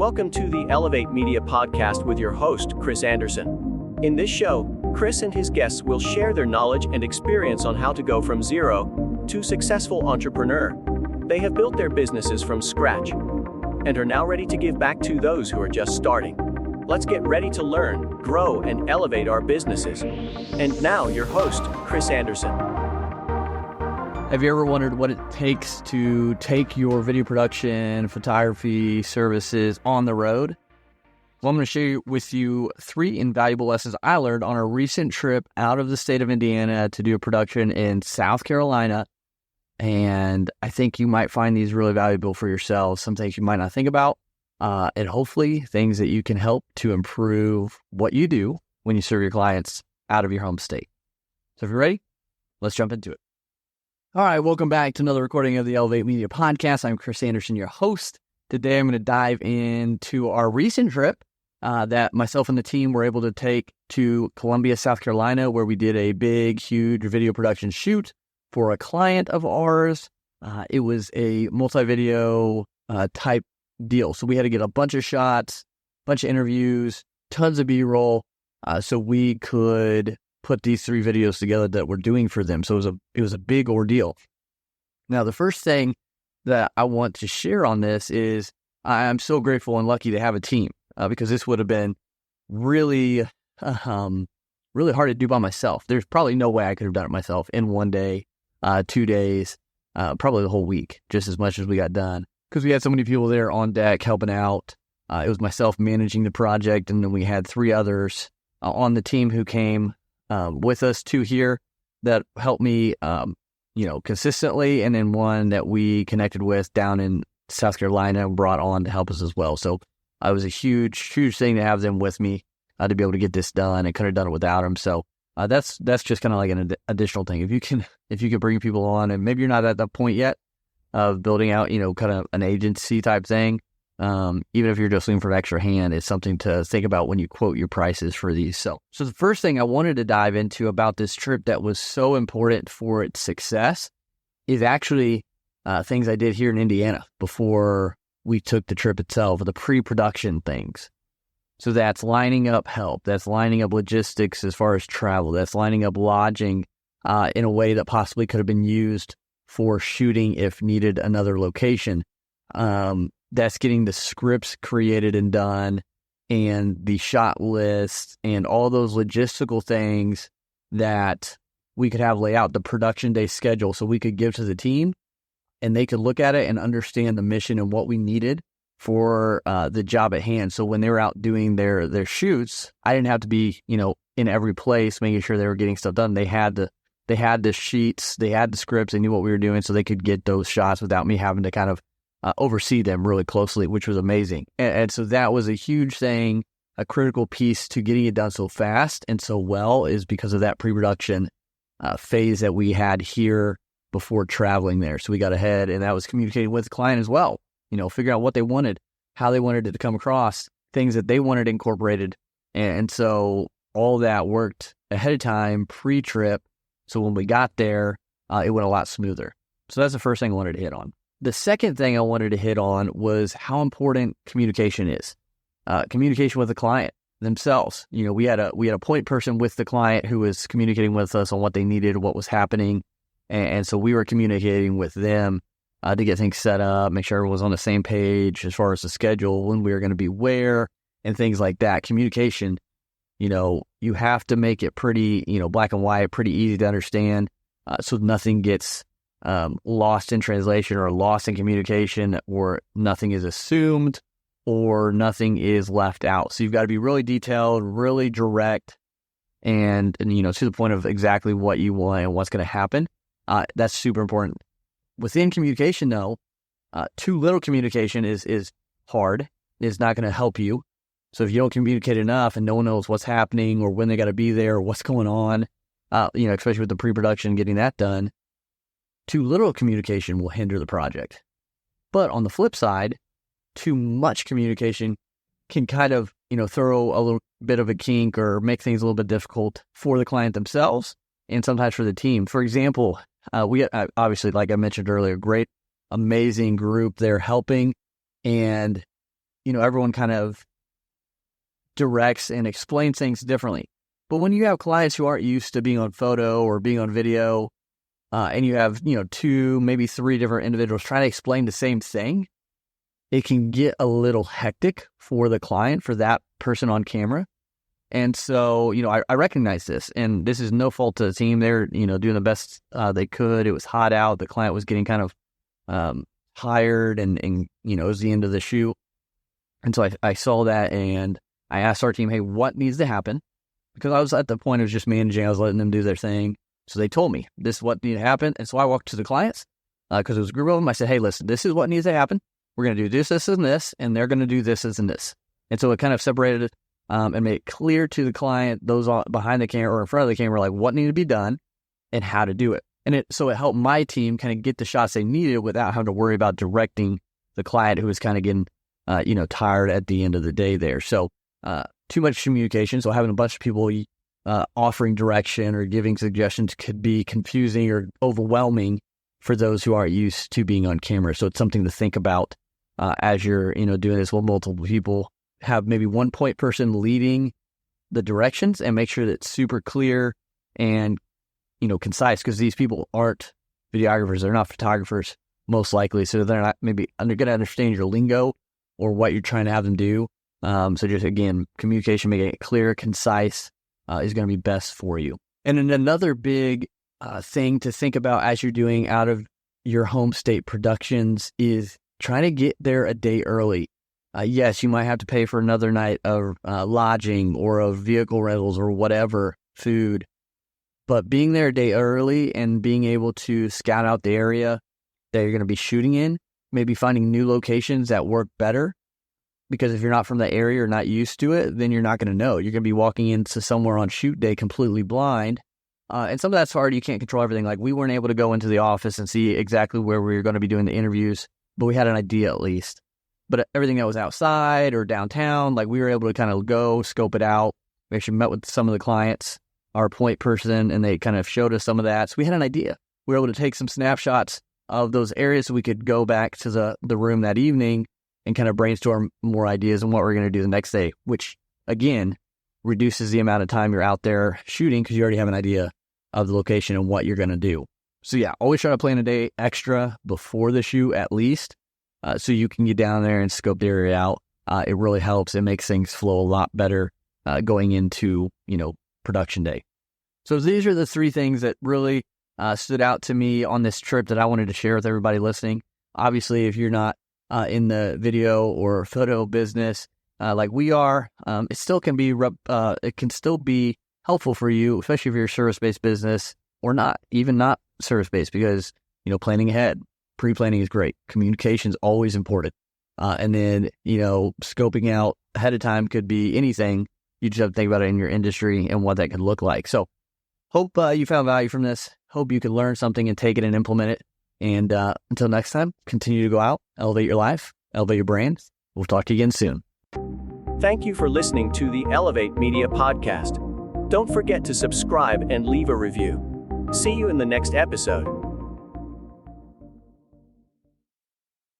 Welcome to the Elevate Media Podcast with your host, Chris Anderson. In this show, Chris and his guests will share their knowledge and experience on how to go from zero to successful entrepreneur. They have built their businesses from scratch and are now ready to give back to those who are just starting. Let's get ready to learn, grow, and elevate our businesses. And now, your host, Chris Anderson. Have you ever wondered what it takes to take your video production, photography services on the road? Well, I'm going to share with you 3 invaluable lessons I learned on a recent trip out of the state of Indiana to do a production in South Carolina. And I think you might find these really valuable for yourselves, some things you might not think about, and hopefully things that you can help to improve what you do when you serve your clients out of your home state. So if you're ready, let's jump into it. All right, welcome back to another recording of the Elevate Media Podcast. I'm Chris Anderson, your host. Today, I'm going to dive into our recent trip that myself and the team were able to take to Columbia, South Carolina, where we did a big, huge video production shoot for a client of ours. It was a multi-video type deal. So we had to get a bunch of shots, bunch of interviews, tons of B-roll, so we could put these 3 videos together that we're doing for them. So it was a big ordeal. Now, the first thing that I want to share on this is I'm so grateful and lucky to have a team because this would have been really hard to do by myself. There's probably no way I could have done it myself in 1 day, 2 days, probably the whole week, just as much as we got done because we had so many people there on deck helping out. It was myself managing the project, and then we had 3 others on the team who came with us, 2 here that helped me, consistently, and then 1 that we connected with down in South Carolina and brought on to help us as well. So it was a huge thing to have them with me to be able to get this done. I couldn't have done it without them. So that's just kind of like an additional thing. If you can bring people on, and maybe you're not at that point yet of building out, kind of an agency type thing. Even if you're just looking for an extra hand, it's something to think about when you quote your prices for these. So the first thing I wanted to dive into about this trip that was so important for its success is actually things I did here in Indiana before we took the trip itself, the pre-production things. So that's lining up help, that's lining up logistics as far as travel, that's lining up lodging in a way that possibly could have been used for shooting if needed another location. That's getting the scripts created and done, and the shot list, and all those logistical things that we could have lay out the production day schedule so we could give to the team, and they could look at it and understand the mission and what we needed for the job at hand. So when they were out doing their shoots, I didn't have to be, in every place making sure they were getting stuff done. They had the sheets, they had the scripts, they knew what we were doing, so they could get those shots without me having to kind of oversee them really closely, which was amazing. And so that was a huge thing, a critical piece to getting it done so fast and so well is because of that pre-production phase that we had here before traveling there. So we got ahead, and that was communicating with the client as well, figuring out what they wanted, how they wanted it to come across, things that they wanted incorporated. And so all that worked ahead of time, pre-trip. So when we got there, it went a lot smoother. So that's the first thing I wanted to hit on. The second thing I wanted to hit on was how important communication is. Communication with the client themselves. We had a point person with the client who was communicating with us on what they needed, what was happening. And so we were communicating with them to get things set up, make sure everyone was on the same page as far as the schedule, when we were going to be where, and things like that. Communication, you have to make it pretty, black and white, pretty easy to understand, so nothing gets lost in translation or lost in communication, or nothing is assumed or nothing is left out. So you've got to be really detailed, really direct, and to the point of exactly what you want and what's going to happen. That's super important. Within communication, though, too little communication is hard. It's not going to help you. So if you don't communicate enough and no one knows what's happening or when they got to be there or what's going on, especially with the pre-production, getting that done, too little communication will hinder the project. But on the flip side, too much communication can kind of, throw a little bit of a kink or make things a little bit difficult for the client themselves and sometimes for the team. For example, we obviously, like I mentioned earlier, great, amazing group there helping. And everyone kind of directs and explains things differently. But when you have clients who aren't used to being on photo or being on video, and you have, 2, maybe 3 different individuals trying to explain the same thing, it can get a little hectic for the client, for that person on camera. And so, I recognize this, and this is no fault to the team. They're, doing the best they could. It was hot out. The client was getting kind of tired, and it was the end of the shoot. And so I saw that, and I asked our team, hey, what needs to happen? Because I was at the point of just managing. I was letting them do their thing. So they told me this is what needed to happen. And so I walked to the clients because it was a group of them. I said, hey, listen, this is what needs to happen. We're going to do this, this, and this, and they're going to do this, this, and this. And so it kind of separated it and made it clear to the client, those behind the camera or in front of the camera, like what needed to be done and how to do it. And so it helped my team kind of get the shots they needed without having to worry about directing the client who was kind of getting, tired at the end of the day there. So too much communication. So having a bunch of people offering direction or giving suggestions could be confusing or overwhelming for those who aren't used to being on camera. So it's something to think about as you're, doing this with multiple people. Have maybe one point person leading the directions and make sure that it's super clear and, concise, because these people aren't videographers. They're not photographers, most likely. So they're not maybe going to understand your lingo or what you're trying to have them do. So just, again, communication, making it clear, concise, is going to be best for you. And then another big thing to think about as you're doing out of your home state productions is trying to get there a day early. Yes, you might have to pay for another night of lodging or of vehicle rentals or whatever, food, but being there a day early and being able to scout out the area that you're going to be shooting in, maybe finding new locations that work better. Because if you're not from the area or not used to it, then you're not going to know. You're going to be walking into somewhere on shoot day completely blind. And some of that's hard. You can't control everything. Like, we weren't able to go into the office and see exactly where we were going to be doing the interviews, but we had an idea at least. But everything that was outside or downtown, like, we were able to kind of go scope it out. We actually met with some of the clients, our point person, and they kind of showed us some of that. So we had an idea. We were able to take some snapshots of those areas so we could go back to the room that evening and kind of brainstorm more ideas on what we're going to do the next day, which, again, reduces the amount of time you're out there shooting because you already have an idea of the location and what you're going to do. So yeah, always try to plan a day extra before the shoot at least, so you can get down there and scope the area out. It really helps. It makes things flow a lot better going into, production day. So these are the 3 things that really stood out to me on this trip that I wanted to share with everybody listening. Obviously, if you're not in the video or photo business like we are, it still can be helpful for you, especially if you're a service-based business or not, even not service-based, because planning ahead, pre-planning is great. Communication is always important, and then scoping out ahead of time could be anything. You just have to think about it in your industry and what that could look like. So hope you found value from this. Hope you can learn something and take it and implement it. And until next time, continue to go out, elevate your life, elevate your brand. We'll talk to you again soon. Thank you for listening to the Elevate Media Podcast. Don't forget to subscribe and leave a review. See you in the next episode.